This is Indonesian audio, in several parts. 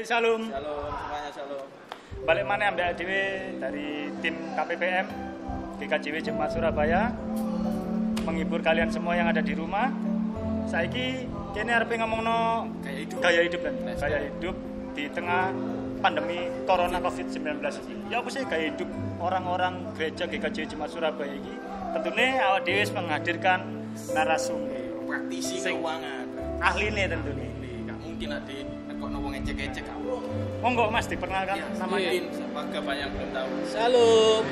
Shalom. Shalom semuanya, shalom. Balik mana ambek dhewe dari tim KPPM GKJW Jemaat Surabaya menghibur kalian semua yang ada di rumah. Saiki kene arep ngomongno gaya hidup kan. Gaya hidup di tengah pandemi corona COVID-19 iki. Ya apa sih gaya hidup orang-orang gereja GKJW Jemaat Surabaya iki? Tentunya awak dhewe menghadirkan narasumber Praktisi keuangan. ahline tentunya. Enggak mungkin ada kok wong ngecek-ngecek kamu. Monggo Mas diperkenalkan Ya, namanya. mungkin sebagai banyak belum tahu. Shalom.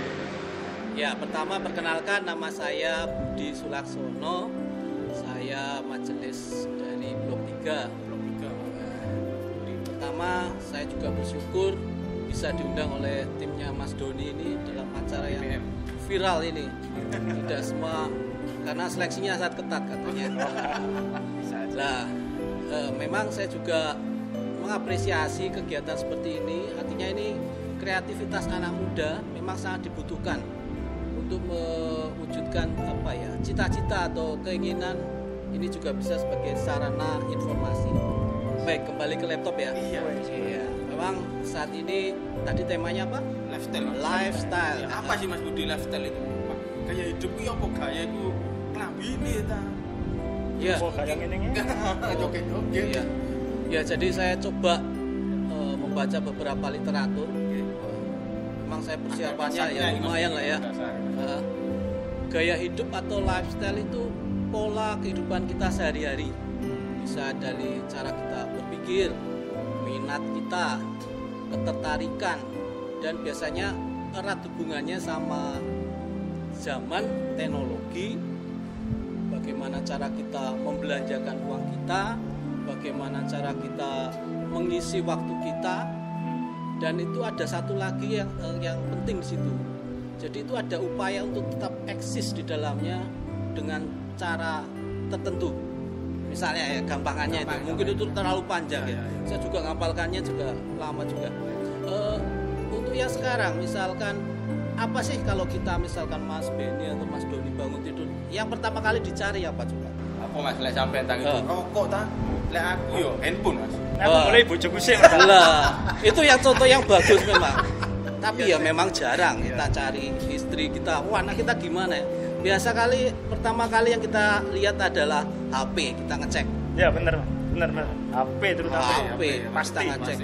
Ya, pertama perkenalkan nama saya Budi Sulaksono. Saya majelis dari Blok 3. Blok 3. Pertama, saya juga bersyukur bisa diundang oleh timnya Mas Doni ini dalam acara yang viral ini. Tidak semua karena seleksinya sangat ketat katanya. Nah, memang saya juga mengapresiasi kegiatan seperti ini. Artinya ini kreativitas anak muda memang sangat dibutuhkan untuk mewujudkan cita-cita atau keinginan. Ini juga bisa sebagai sarana informasi. Baik, kembali ke laptop ya. Iya. Memang saat ini tadi temanya apa? Lifestyle. Ya, apa sih Mas Budi lifestyle itu? Gaya hidup ki apa gaya iku klambine ta? Iya. Oh, kayak ngene iki. Joget-joget. Iya. Ya, jadi saya coba membaca beberapa literatur. Memang saya persiapannya ya lumayan lah ya. Gaya hidup atau lifestyle itu pola kehidupan kita sehari-hari. Bisa dari cara kita berpikir, minat kita, ketertarikan, dan biasanya erat hubungannya sama zaman teknologi. Bagaimana cara kita membelanjakan uang kita, bagaimana cara kita mengisi waktu kita, dan itu ada satu lagi yang penting di situ. Jadi itu ada upaya untuk tetap eksis di dalamnya dengan cara tertentu. Misalnya ya gampangannya itu, mungkin itu terlalu panjang ya. Saya juga ngapalkannya juga lama juga. Untuk yang sekarang, misalkan apa sih kalau kita misalkan Mas Beni atau Mas Doni bangun tidur, yang pertama kali dicari apa coba? Apa Mas lek sampean tang itu? Rokok ta? Lek aku yo handphone Mas. Aku mulai bojoku sih. Lah, itu yang contoh yang bagus memang. Tapi ya memang jarang kita cari istri kita. Wah, anak kita gimana ya? Biasa kali pertama kali yang kita lihat adalah HP, kita ngecek. Ya bener. HP terutama. HP, pasti ngecek.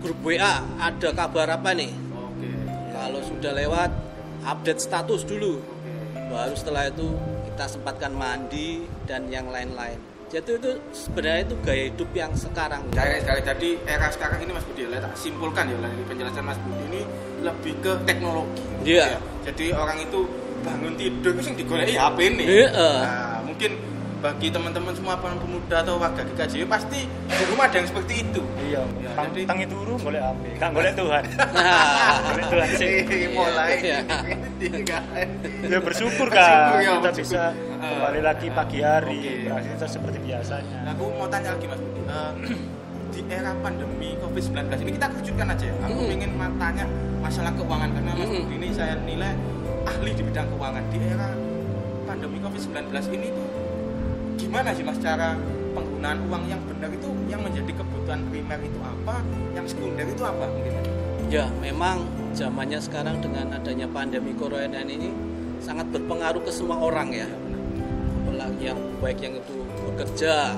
Grup WA ada kabar apa nih? Oke. Kalau sudah lewat update status dulu. Baru setelah itu kita sempatkan mandi dan yang lain-lain. Jadi itu sebenarnya itu gaya hidup yang sekarang. Jadi era sekarang ini Mas Budi, tak simpulkan ya dari penjelasan Mas Budi ini lebih ke teknologi. Iya. Ya. Jadi orang itu bangun tidur itu yang digoleki HP nih. Iya. Nah, mungkin bagi teman-teman semua pemuda atau warga GKJW pasti di rumah ada yang seperti itu. Iya. Ya, Tangi jadi turu golek HP. Kan golek Tuhan. Nah, Golek Tuhan sih. mulai Iya. tinggalin. Ya bersyukur Bersyukur, kan ya, kita bersyukur. bisa kembali lagi pagi hari Oke. beraktivitas seperti biasanya. Nah, aku mau tanya lagi Mas Budi. Di era pandemi COVID-19 ini kita kerucutkan aja ya. Aku ingin tanya masalah keuangan karena Mas Budi ini saya nilai ahli di bidang keuangan. Di era pandemi COVID-19 ini tuh gimana sih Mas cara penggunaan uang yang benar itu, yang menjadi kebutuhan primer itu apa, yang sekunder itu apa mungkin? ya memang zamannya sekarang dengan adanya pandemi corona ini sangat berpengaruh ke semua orang ya. Apalagi yang baik yang itu bekerja,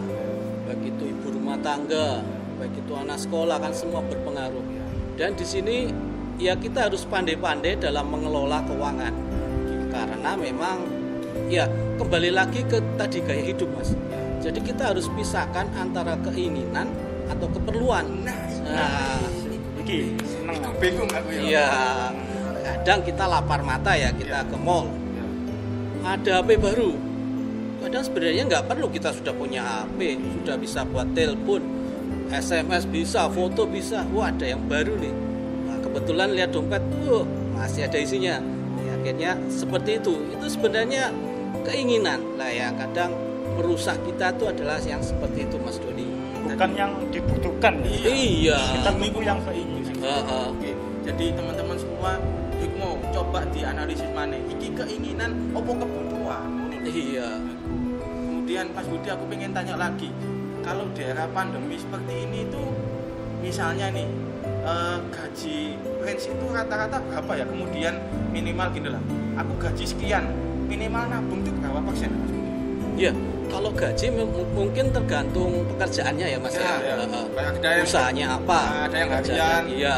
baik itu ibu rumah tangga, baik itu anak sekolah, kan semua berpengaruh. Dan di sini ya kita harus pandai-pandai dalam mengelola keuangan. Karena memang ya kembali lagi ke tadi gaya hidup Mas. Jadi kita harus pisahkan antara keinginan atau keperluan. Nah, Iki seneng. Bingung aku ya. iya. Kadang kita lapar mata ya, kita ke mall. Ada HP baru. Kadang sebenarnya nggak perlu kita sudah punya HP, sudah bisa buat telepon, SMS bisa, foto bisa. Wah, ada yang baru nih. Nah, kebetulan lihat dompet, masih ada isinya. Ya, akhirnya seperti itu. Itu sebenarnya keinginan lah ya. Kadang merusak kita itu adalah yang seperti itu Mas Doni. Bukan yang dibutuhkan. Iya. Kita tunggu yang keinginan. Oke. Jadi teman-teman semua mau coba dianalisis mana iki keinginan opo kebutuhan. Iya. Kemudian Mas Budi aku pengen tanya lagi, kalau di era pandemi seperti ini tuh misalnya nih gaji range itu rata-rata berapa ya? Kemudian minimal gini lah. Aku gaji sekian, minimal nabung itu berapa persen? Iya, kalau gaji mungkin tergantung pekerjaannya ya Mas ya. Usahanya apa? Ada yang harian. Iya,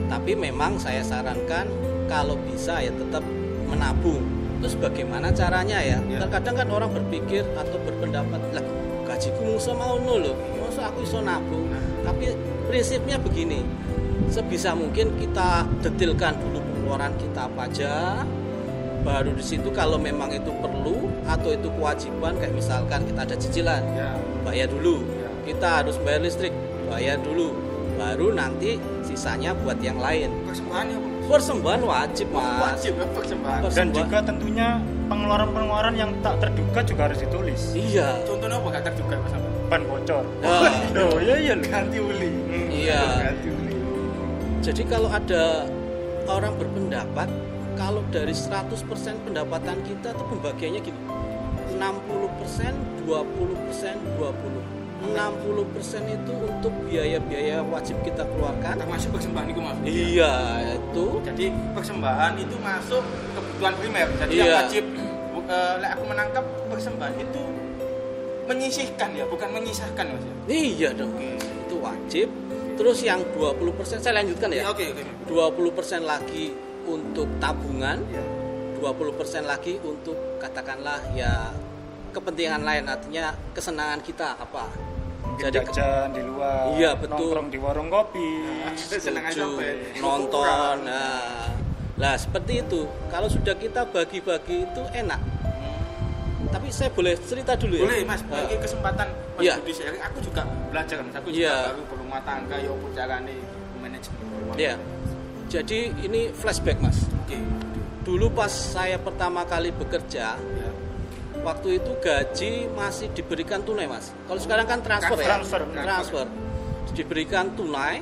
tapi memang saya sarankan kalau bisa ya tetap menabung. Terus bagaimana caranya ya? Terkadang kan orang berpikir atau berpendapat, lah gajiku musuh mau nol, musuh aku iso nabung. Tapi prinsipnya begini, sebisa mungkin kita detilkan dulu pengeluaran kita apa aja. Baru di situ kalau memang itu perlu atau itu kewajiban, kayak misalkan kita ada cicilan, bayar dulu. Kita harus bayar listrik, bayar dulu. Baru nanti sisanya buat yang lain. Persembahannya apa? Persembahan wajib Mas. Wajib persembahan. Dan juga tentunya pengeluaran-pengeluaran yang tak terduga juga harus ditulis. Iya. Contohnya apa gak terduga Mas? Ban bocor. Oh iya ganti uli. Iya. Ganti uli. Jadi kalau ada orang berpendapat kalau dari 100% pendapatan kita itu pembagiannya gini, 60%, 20%, 20. 60% itu untuk biaya-biaya wajib kita keluarkan. Termasuk persembahan itu Mas? Iya, itu. Jadi persembahan itu masuk kebutuhan primer. Jadi yang wajib, aku menangkap persembahan itu menyisihkan ya, bukan menyisahkan Mas ya? Iya dong, itu wajib. Terus yang 20%, saya lanjutkan ya. Oke. 20% lagi untuk tabungan, 20% lagi untuk katakanlah ya kepentingan lain, artinya kesenangan kita apa. Jadi jajan di luar, iya, betul. nongkrong di warung kopi, nonton. Nah, seperti itu. Kalau sudah kita bagi-bagi itu enak. Tapi saya boleh cerita dulu ya? Boleh Mas, bagi kesempatan Mas Budi sharing. Aku juga belajar Mas, aku juga baru berumah tangga ya opo carane manajemen rumah. Iya. Jadi ini flashback Mas. Oke. Dulu pas saya pertama kali bekerja, waktu itu gaji masih diberikan tunai Mas. Kalau sekarang kan transfer. Diberikan tunai.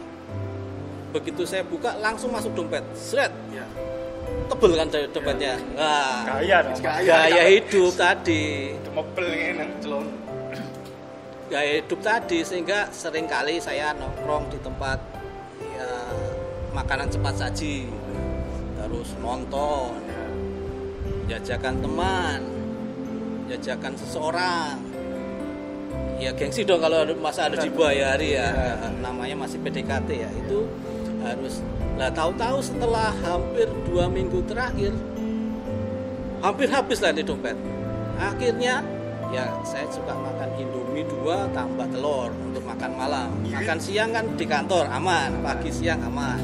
Begitu saya buka langsung masuk dompet. Seret. Tebel kan dompetnya. Wah, gaya hidup tadi. Mobil nang celon. Gaya hidup tadi sehingga sering kali saya nongkrong di tempat ya makanan cepat saji. Terus nonton. Jajakan teman. Jajakan seseorang. Ya gengsi dong kalau masa harus dibayari ya. Namanya masih PDKT ya. Itu harus. Lah tahu-tahu setelah hampir 2 minggu terakhir hampir habis lah di dompet. Akhirnya ya saya suka makan Indomie 2 tambah telur untuk makan malam. Makan siang kan di kantor aman, pagi siang aman.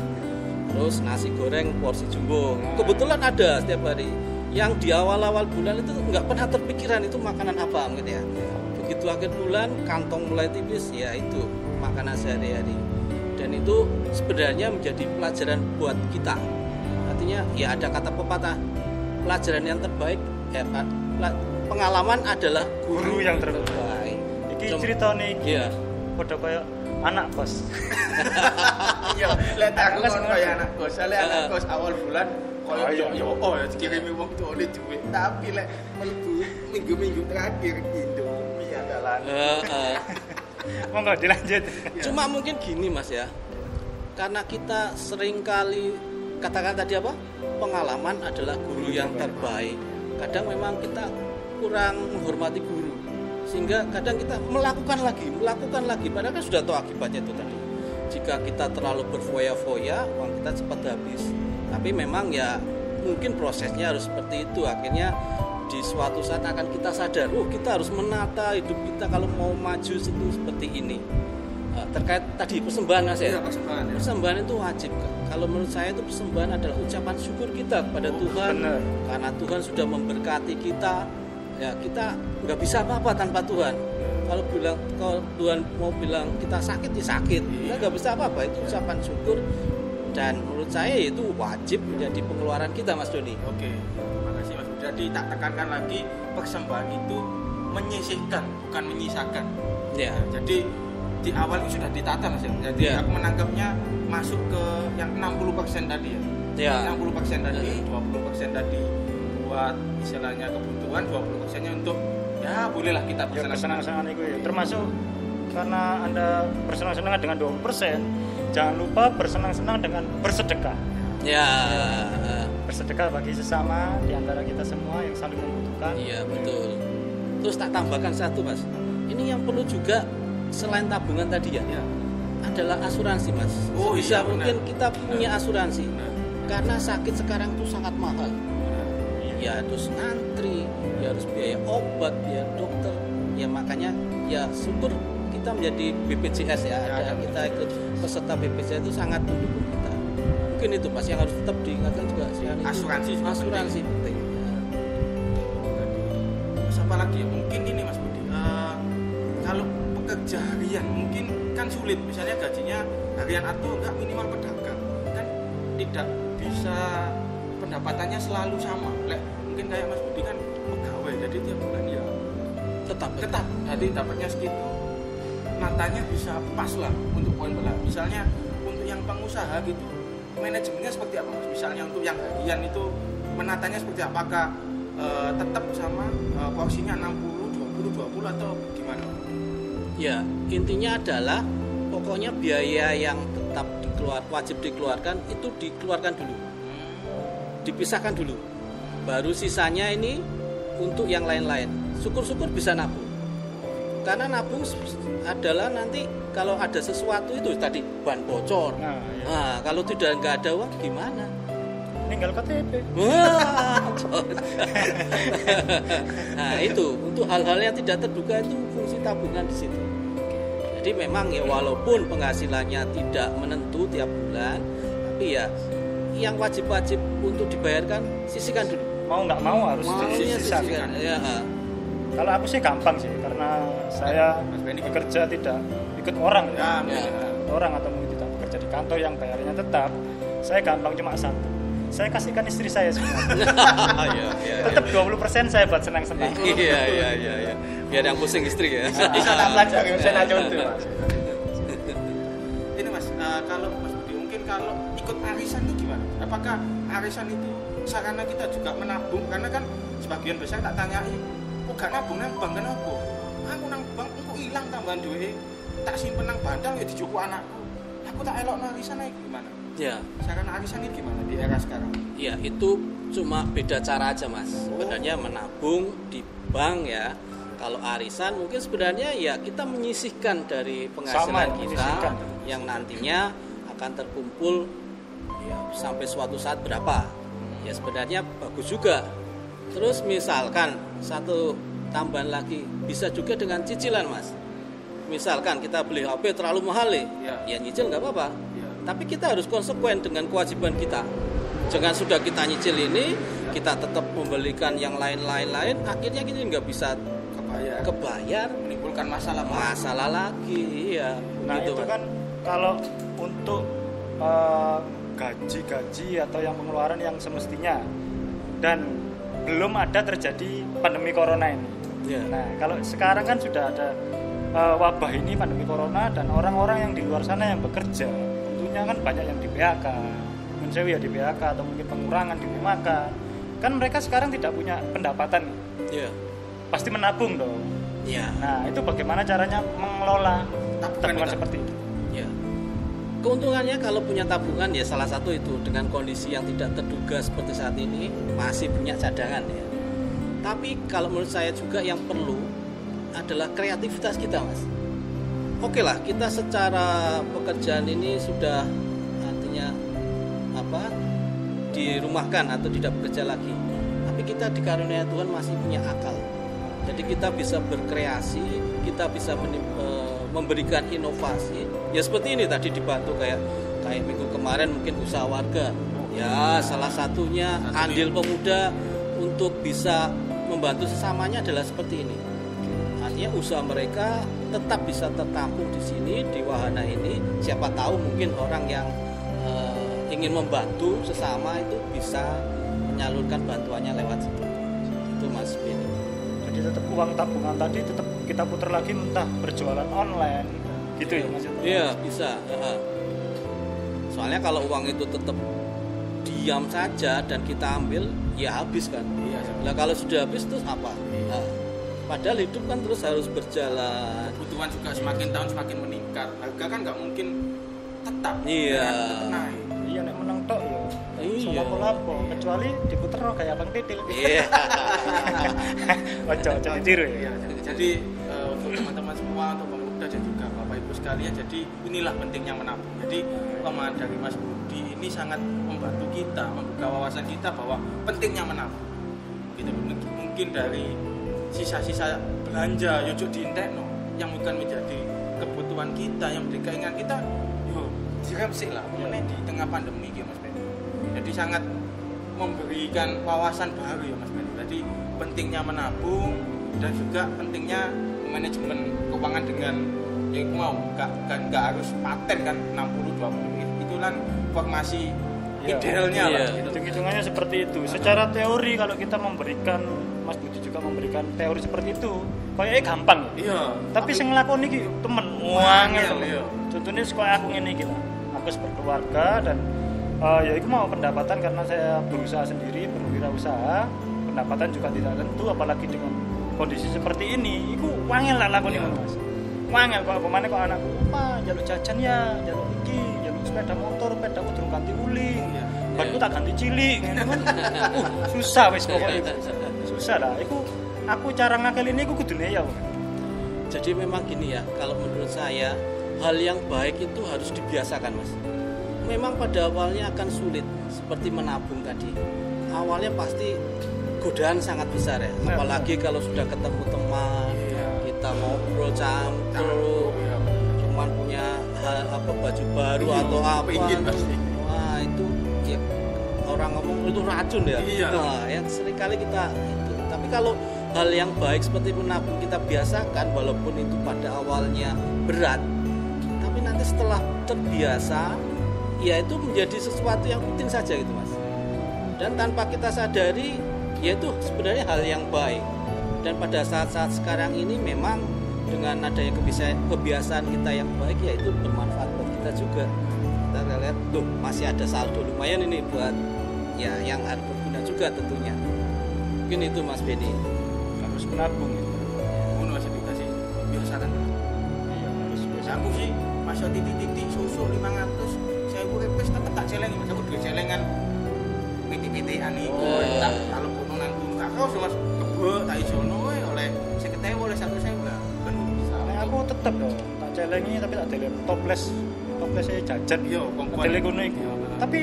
Terus nasi goreng porsi jumbo. Kebetulan ada setiap hari. Yang di awal-awal bulan itu nggak pernah terpikiran itu makanan apa gitu ya. Begitu akhir bulan kantong mulai tipis ya itu makanan sehari-hari. Dan itu sebenarnya menjadi pelajaran buat kita. Artinya ya ada kata pepatah, pelajaran yang terbaik pengalaman adalah guru yang terbaik. Iki cerita nih. Iya. Padha kaya anak kos. Iya, lihat aku kan kaya anak kos. Anak kos awal bulan koyo dikirimi wong tuane duit, tapi lek mlebu minggu-minggu terakhir Indomie andalan. Monggo dilanjut. Cuma mungkin gini Mas ya. Karena kita sering kali katakan tadi apa? Pengalaman adalah guru yang terbaik. Kadang memang kita kurang menghormati guru. Sehingga kadang kita melakukan lagi padahal kan sudah tahu akibatnya itu tadi. Jika kita terlalu berfoya-foya, uang kita cepat habis. Tapi memang ya mungkin prosesnya harus seperti itu. Akhirnya di suatu saat akan kita sadar, kita harus menata hidup kita kalau mau maju itu seperti ini. Terkait tadi persembahan Mas ya. Persembahan itu wajib. Kalau menurut saya itu persembahan adalah ucapan syukur kita kepada Tuhan. Benar. Karena Tuhan sudah memberkati kita. Ya kita nggak bisa apa-apa tanpa Tuhan. Kalau Tuhan mau bilang kita sakit ya sakit. Kita nggak bisa apa-apa, itu ucapan syukur. Dan menurut saya itu wajib menjadi pengeluaran kita Mas Doni. Oke, terima kasih Mas. Jadi tak tekankan lagi, persembahan itu menyisihkan, bukan menyisakan. Ya. Jadi di awal itu sudah ditata Mas. Jadi aku menangkapnya masuk ke yang 60% tadi ya. 60% tadi, 20% tadi buat istilahnya kebutuhan, 20%-nya untuk ya bolehlah kita pesan-pesan itu ya. Termasuk karena Anda bersenang-senang dengan 20%, jangan lupa bersenang-senang dengan bersedekah. Ya. Bersedekah bagi sesama di antara kita semua yang saling membutuhkan. Iya, betul. Terus tak tambahkan satu, Mas. Ini yang perlu juga selain tabungan tadi ya. Adalah asuransi, Mas. Oh, Bisa iya, mungkin benar. kita punya asuransi. Karena sakit sekarang itu sangat mahal. Ya harus antri, ya harus biaya obat, biaya dokter. Ya makanya ya syukur kita menjadi BPJS ya. Ada kita ikut peserta BPJS itu sangat mendukung kita. Mungkin itu Mas yang harus tetap diingatkan juga Asuransi juga asuransi penting. Ya. Terus apa lagi ya? Mungkin ini Mas Budi. Kalau pekerja harian mungkin kan sulit. Misalnya gajinya harian atau enggak minimal pedagang kan tidak bisa pendapatannya selalu sama. Mungkin kayak Mas Budi kan pegawai, jadi tiap bulan ya tetap jadi dapatnya segitu, matanya bisa pas lah untuk poin belah. Misalnya untuk yang pengusaha gitu, manajemennya seperti apa Mas? Misalnya untuk yang harian itu menatanya seperti apakah tetap sama porsinya 60 20 atau gimana? Ya, intinya adalah pokoknya biaya yang tetap wajib dikeluarkan itu dikeluarkan dulu. Dipisahkan dulu. Baru sisanya ini untuk yang lain-lain. Syukur-syukur bisa nabung. Karena nabung adalah nanti kalau ada sesuatu itu tadi ban bocor. Nah, kalau nggak ada uang gimana? Tinggal KTP. Wah, nah itu untuk hal-hal yang tidak terduga itu fungsi tabungan di situ. Jadi memang ya walaupun penghasilannya tidak menentu tiap bulan, tapi ya yang wajib-wajib untuk dibayarkan sisihkan dulu. Mau nggak mau harus disisihkan. Ya. Kalau aku sih gampang sih, karena saya bekerja tidak ikut orang ya. Orang atau mungkin tidak bekerja di kantor yang bayarnya tetap. Saya gampang cuma satu. Saya kasihkan istri saya semua. Tetap 20% saya buat senang-senang. Iya. Biar yang pusing istri ya. Bisa tak belajar, saya nak contoh Mas. Ini Mas, kalau Mas Budi mungkin kalau ikut arisan itu gimana? Apakah arisan itu sarana kita juga menabung? Karena kan sebagian besar tak tanyai, kok gak nabung nang bank kenapa? Aku nang bank kok hilang tambahan duit, tak simpen nang bandal ya dijuku anakku. Aku tak elok nang arisan ae gimana? Ya. Sarana arisan ini gimana di era sekarang? Ya, itu cuma beda cara aja Mas. Sebenarnya menabung di bank ya. Kalau arisan mungkin sebenarnya ya kita menyisihkan dari penghasilan kita yang nantinya akan terkumpul ya sampai suatu saat berapa. Ya sebenarnya bagus juga. Terus misalkan satu tambahan lagi bisa juga dengan cicilan Mas. Misalkan kita beli HP terlalu mahal ya nyicil nggak apa-apa. Tapi kita harus konsekuen dengan kewajiban kita. Jangan sudah kita nyicil ini kita tetap membelikan yang lain-lain, akhirnya kita nggak bisa kebayar, menimbulkan masalah lagi ya. Nah gitu, itu kan kalau untuk gaji atau yang pengeluaran yang semestinya dan belum ada terjadi pandemi corona ini. Nah kalau sekarang kan sudah ada wabah ini, pandemi corona, dan orang-orang yang di luar sana yang bekerja tentunya kan banyak yang di PHK, ya di PHK atau mungkin pengurangan di makan. Kan mereka sekarang tidak punya pendapatan. Pasti menabung dong. Nah itu bagaimana caranya mengelola tabungan seperti itu? Keuntungannya kalau punya tabungan ya salah satu itu dengan kondisi yang tidak terduga seperti saat ini masih punya cadangan ya. Tapi kalau menurut saya juga yang perlu adalah kreativitas kita Mas. Oke lah kita secara pekerjaan ini sudah artinya dirumahkan atau tidak bekerja lagi. Tapi kita dikaruniai Tuhan masih punya akal. Jadi kita bisa berkreasi, kita bisa memberikan inovasi. Ya seperti ini tadi dibantu kayak minggu kemarin mungkin usaha warga. Ya salah satunya andil pemuda untuk bisa membantu sesamanya adalah seperti ini. Artinya usaha mereka tetap bisa tertampung di sini di wahana ini. Siapa tahu mungkin orang yang ingin membantu sesama itu bisa menyalurkan bantuannya lewat situ. Itu Mas Beni. Jadi tetap uang tabungan tadi tetap kita putar lagi entah berjualan online gitu ya Mas. Iya bisa. Soalnya kalau uang itu tetap diam saja dan kita ambil ya habis kan. Nah kalau sudah habis terus apa? Padahal hidup kan terus harus berjalan. Kebutuhan juga semakin tahun semakin meningkat. Harga kan nggak mungkin tetap. Iya. Tetap naik. Iya nek meneng tok ya. Iya. Sama lapo kecuali diputerno kayak Bang Titil. Iya. Ojo ditiru ya. Iya, jadi untuk teman-teman semua, untuk pemuda dan juga Bapak Ibu sekalian, jadi inilah pentingnya menabung. Jadi pemahaman dari Mas Budi ini sangat membantu kita, membuka wawasan kita bahwa pentingnya menabung. Gitu, mungkin dari sisa-sisa belanja yojo dientekno yang bukan menjadi kebutuhan kita, yang menjadi keinginan kita, yo diremsik lah, di tengah pandemi gitu Mas Ben. Jadi sangat memberikan wawasan baru ya Mas Ben. Jadi pentingnya menabung dan juga pentingnya manajemen keuangan dengan yang mau nggak harus paten kan 60-20 itu kan formasi idealnya lah. Hitung-hitungannya seperti itu. Secara teori kalau kita memberikan Mas Budi juga memberikan teori seperti itu, kayaknya gampang. Iya. Tapi sing nglakoni iki temen wangel. Contohnya sekolah aku ngene iki lah. Aku berkeluarga dan ya itu mau pendapatan karena saya berusaha sendiri, berwirausaha, pendapatan juga tidak tentu apalagi dengan kondisi seperti ini. Iku wangel lah lakoni Mas. Wangel kok kemana kok anakku, "Pak, njaluk jajan ya, njaluk iki, njaluk sepeda motor, pedaku durung ganti uling. Banku tak ganti cilik." Ngene kan. Susah wis pokoknya. Susah lah. Iku aku cara ngakelin iku kudune ya. Jadi memang gini ya, kalau menurut saya hal yang baik itu harus dibiasakan Mas. Memang pada awalnya akan sulit seperti menabung tadi. Awalnya pasti godaan sangat besar ya, apalagi kalau sudah ketemu teman, kita ngobrol campur, cuman punya baju baru atau apa. Wah itu ya, orang ngomong itu racun ya. Nah, yang seringkali kita itu. Tapi kalau hal yang baik seperti menabung kita biasakan, walaupun itu pada awalnya berat, tapi nanti setelah terbiasa, ya itu menjadi sesuatu yang rutin saja gitu Mas. Dan tanpa kita sadari, ya itu sebenarnya hal yang baik. Dan pada saat-saat sekarang ini memang dengan adanya kebiasaan kita yang baik, ya itu bermanfaat buat kita juga. Kita lihat, tuh masih ada saldo lumayan ini buat ya yang harus berguna juga tentunya. Mungkin itu Mas Beni. Harus menabung. Ngono aja dikasih biasakan. Iya, harus biasa. Aku sih masih titik-titik susu 500. Saya repes tetep tak celengi Mas. Aku duwe celengan PT-PTan iku. Tak kalau kono nang karo Mas kebek tak isono oleh 50.000 oleh 1.000 lah. Ben bisa. Aku tetep loh, tak celengi tapi tak delep toplesnya jajan. Yo, Dele kono iku. Tapi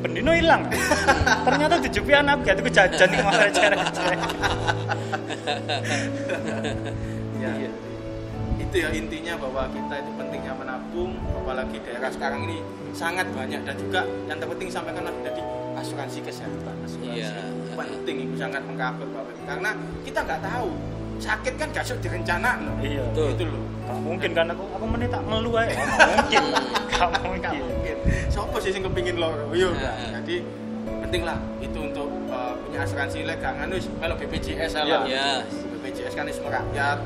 bendino hilang. Ternyata dijupi anak gak tuku jajan iki malah cerek-cerek. Ya. Itu ya intinya bahwa kita itu pentingnya menabung, apalagi daerah sekarang ini sangat banyak dan juga yang terpenting sampaikan jadi asuransi kesehatan. Penting itu sangat mengcover Bapak. Karena kita nggak tahu sakit kan gak sok direncana loh. Iya, itu loh. Gak mungkin kan aku menit tak melu ae. Gak mungkin. Siapa sih yang kepingin loro? Yo. Jadi penting lah itu untuk punya asuransi legal kan wis melu BPJS lah. Iya. BPJS kan wis merakyat.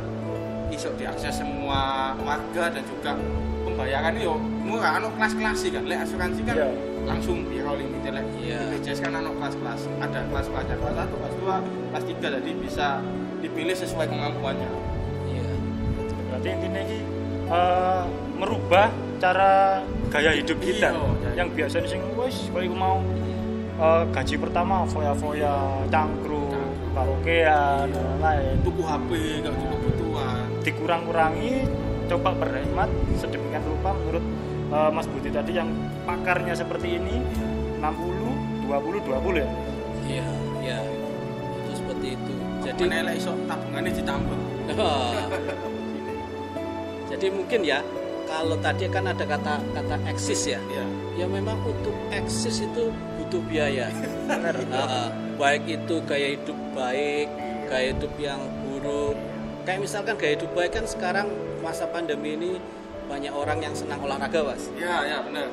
Iso diakses semua warga dan juga pembayaran yo murah anu kelas-kelas sih kan. Lek asuransi kan langsung piro limite lek. BPJS kan anu kelas-kelas. Ada kelas-kelasnya kelas 1, kelas 2, kelas 3 jadi bisa dipilih sesuai kemampuannya. Iya. Berarti intinya ini merubah cara gaya hidup kita. Yang biasanya sing wis koyo mau gaji pertama foya-foya, cangkruk, karaokean, lain. Tuku HP gak cukup kebutuhan. Dikurang-kurangi, coba berhemat sedemikian rupa menurut Mas Budi tadi yang pakarnya seperti ini 60 20 ya. Iya, iya. Itu seperti itu. Jadi menelek iso tabungannya ditambah. Jadi mungkin ya kalau tadi kan ada kata eksis ya. Iya. Ya memang untuk eksis itu butuh biaya. Benar. Baik itu gaya hidup baik, gaya hidup yang buruk. Kayak misalkan gaya hidup baik kan sekarang masa pandemi ini banyak orang yang senang olahraga, Mas. Iya, benar.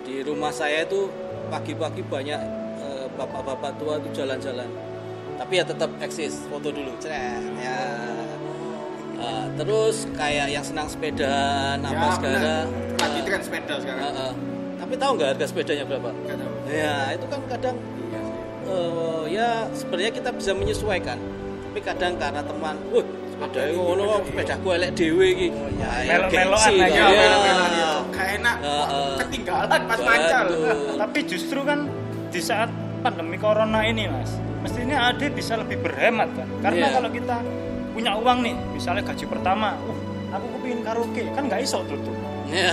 Di rumah saya itu pagi-pagi banyak bapak-bapak tua itu jalan-jalan. Tapi ya tetap eksis, foto dulu, cret. Ya. Terus kayak yang senang sepeda, apa segala. Lagi tren sepeda sekarang. Tapi tahu nggak harga sepedanya berapa? Nggak tahu. Ya itu kan kadang ya sebenarnya kita bisa menyesuaikan. Tapi kadang karena teman, sepeda ngono kok sepedaku elek dhewe iki. Ya Melo-meloan gengsi, aja, ya. Gak enak, kok ketinggalan pas mancal. Tapi justru kan di saat pandemi corona ini Mas, mestinya Ade bisa lebih berhemat kan. Karena Iya. kalau kita punya uang nih, misalnya gaji pertama, aku kepingin karaoke, kan nggak iso tutup. Ya.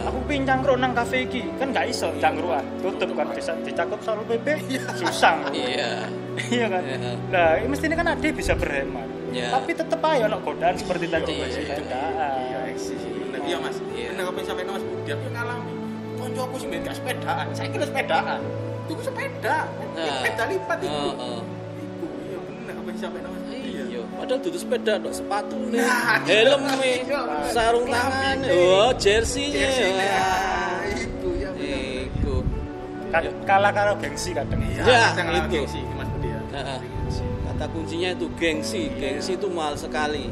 Aku pingin cangkruk nang kafe iki, kan nggak iso cangkruan, tutup kan dicakup Satpol PP, susah. Iya. Iya kan. Iya. Lah, mestinya kan Ade bisa berhemat. Iya. Tapi tetep aja ono godaan seperti tadi. Iya, iya. Iya, eksis. Bener iya Mas. Iya. Bener apa yang sampai Mas Budi aku ngalami. Koncoku sing gak sepedaan, saya kira sepedaan. Tuku sepeda, sepeda lipat itu. Heeh. Iku iya bener apa yang sampai Mas Budi. Iya, padahal dudu sepeda tok, sepatune, Nah, helme, iya. sarung tangan, oh jersey-nya. Nah, itu ya bener. Iku. Kalah karo gengsi kadang. Ya, kadang itu. gengsi Mas Budi ya. Heeh. Gengsi. Kata kuncinya itu gengsi. Gengsi itu mahal sekali.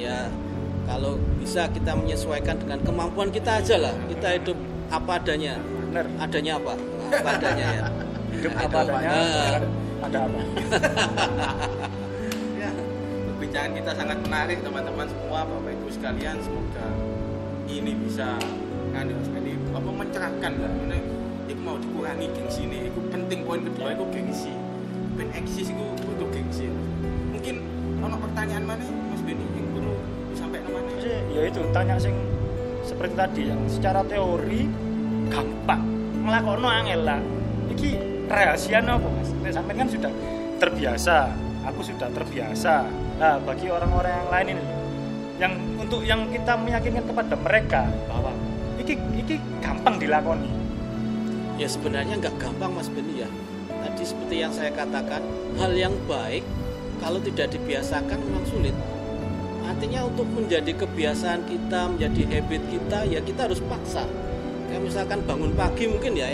Ya, kalau bisa kita menyesuaikan dengan kemampuan kita aja lah. Kita hidup apa adanya. Bener. Adanya apa? Apa adanya ya. Hidup Nah, apa itu. adanya. Nah. Ada apa? Ya, perbincangan kita sangat menarik teman-teman semua, Bapak Ibu sekalian. Semoga ini bisa ini apa mencerahkan lah. Ini iku mau dikurangi gengsi ini. Iku penting poin kedua itu gengsi. Ben eksis itu butuh gengsi. Mungkin ono pertanyaan mana Mas Beni yang perlu disampaikan mana? Ya itu tanya sing seperti tadi yang secara teori gampang, ngelakokno angel lah. Iki rahasia apa Mas? Nek sampean kan sudah terbiasa, aku sudah terbiasa. Nah, bagi orang-orang yang lain ini yang untuk yang kita meyakinkan kepada mereka bahwa iki gampang dilakoni. Ya sebenarnya nggak gampang Mas Beni ya. Tadi seperti yang saya katakan, hal yang baik kalau tidak dibiasakan memang sulit. Artinya untuk menjadi kebiasaan kita, menjadi habit kita, ya kita harus paksa. Kayak misalkan bangun pagi mungkin ya,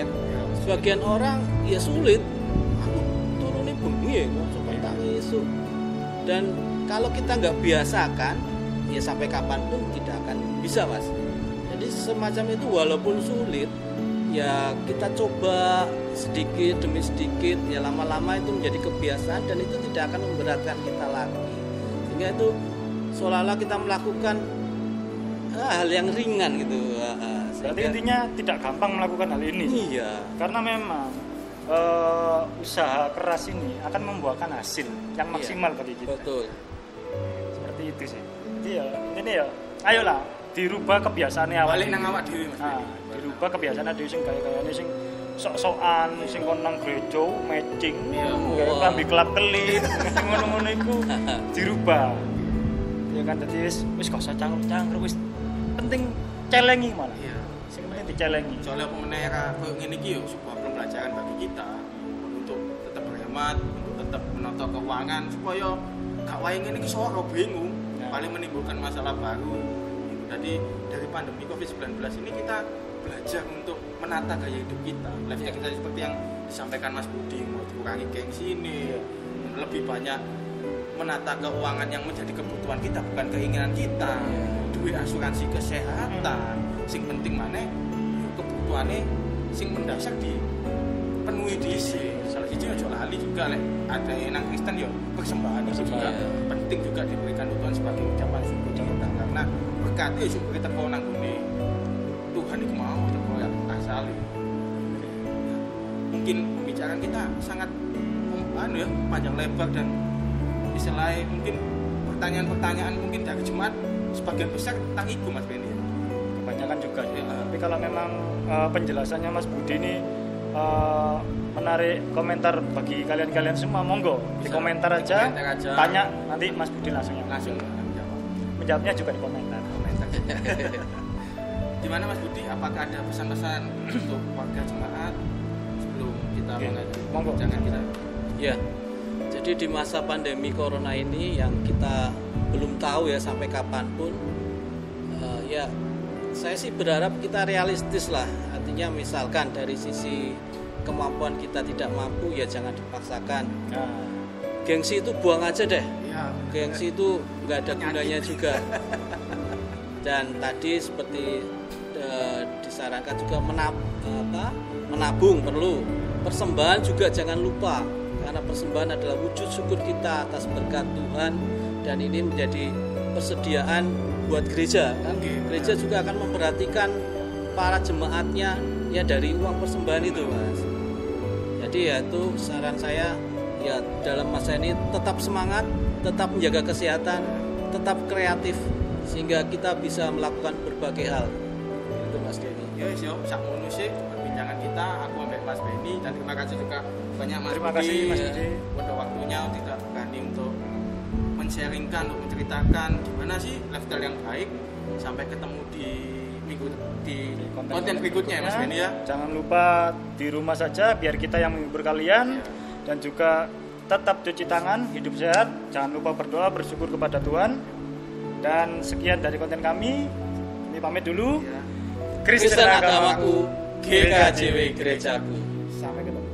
sebagian orang ya sulit. Aku turunnya bengi, kok sampai tak isu. Dan kalau kita nggak biasakan, ya sampai kapanpun tidak akan bisa Mas. Jadi semacam itu walaupun sulit, ya kita coba sedikit demi sedikit, ya lama-lama itu menjadi kebiasaan dan itu tidak akan memberatkan kita lagi. Sehingga itu seolah-olah kita melakukan hal yang ringan gitu. Berarti intinya tidak gampang melakukan hal ini. Iya. Karena memang usaha keras ini akan membuahkan hasil yang maksimal bagi kita. Betul. Seperti itu sih. Jadi ya ini ya, ayolah dirubah kebiasaannya awal. Balik nang awak dhewe Mas Nah, Beni. dirubah kebiasaan dhewe sing kaya-kayane sing sok-sokan, sing kon nang gereja matching, gawe klambi kelap-kelip, ngono-ngono iku dirubah. Ya kan dadi wis gak usah cangkruk wis penting celengi malah. Iya. Sing penting dicelengi. Soalnya apa meneh era koyo ngene iki yo sebuah pembelajaran bagi kita untuk tetap berhemat, untuk tetap menata keuangan supaya gak wae ngene iki soro bingung, Ya. paling menimbulkan masalah baru. Jadi dari pandemi Covid-19 ini kita belajar untuk menata gaya hidup kita. Lifestyle kita seperti yang disampaikan Mas Budi, mau dikurangi gengsi ini, lebih banyak menata keuangan yang menjadi kebutuhan kita bukan keinginan kita. Duit asuransi kesehatan, sing penting maneh kebutuhannya sing mendasar dipenuhi dhisik. Salah siji aja lali juga lek ada yang Kristen yo persembahan itu juga penting juga diberikan Tuhan sebagai ucapan syukur kita karena berkat yo syukur kita kau nang ngene Tuhan iku mau teko ya asale. Mungkin pembicaraan kita sangat ya panjang lebar dan istilahnya mungkin pertanyaan-pertanyaan mungkin dari jemaat sebagian besar tentang itu Mas Beni. Kebanyakan juga ya. Tapi kalau memang penjelasannya Mas Budi ini menarik komentar bagi kalian-kalian semua, monggo di komentar aja, tanya nanti Mas Budi langsung menjawab. Menjawabnya juga di komentar. Gimana Mas Budi? Apakah ada pesan-pesan untuk warga jemaat sebelum kita monggo. Jangan kita. Ya. Jadi di masa pandemi corona ini yang kita belum tahu ya sampai kapanpun, ya saya sih berharap kita realistis lah. Artinya misalkan dari sisi kemampuan kita tidak mampu ya jangan dipaksakan. Gengsi itu buang aja deh. Ya, Gengsi itu nggak ada gunanya juga. Dan tadi seperti disarankan juga menabung perlu. Persembahan juga jangan lupa karena persembahan adalah wujud syukur kita atas berkat Tuhan dan ini menjadi persediaan buat gereja kan. Gereja juga akan memperhatikan para jemaatnya ya dari uang persembahan itu, Mas. Jadi ya itu saran saya ya dalam masa ini tetap semangat, tetap menjaga kesehatan, tetap kreatif sehingga kita bisa melakukan berbagai hal. Itu Mas Denny. Ya wis yo sak ngono sih perbincangan kita aku ambek Mas Benny dan terima kasih juga banyak Mas Terima kasih Mas Budi. Pada waktunya tidak berani untuk men-sharingkan, untuk menceritakan gimana sih lifestyle yang baik. Sampai ketemu di minggu di konten berikutnya ya Mas Benny ya. Jangan lupa di rumah saja biar kita yang menghibur kalian dan juga tetap cuci tangan, hidup sehat, jangan lupa berdoa, bersyukur kepada Tuhan. Dan sekian dari konten kami. Ini pamit dulu. Ya. Kristen agamaku, GKJW Gerejaku. Sampai ketemu.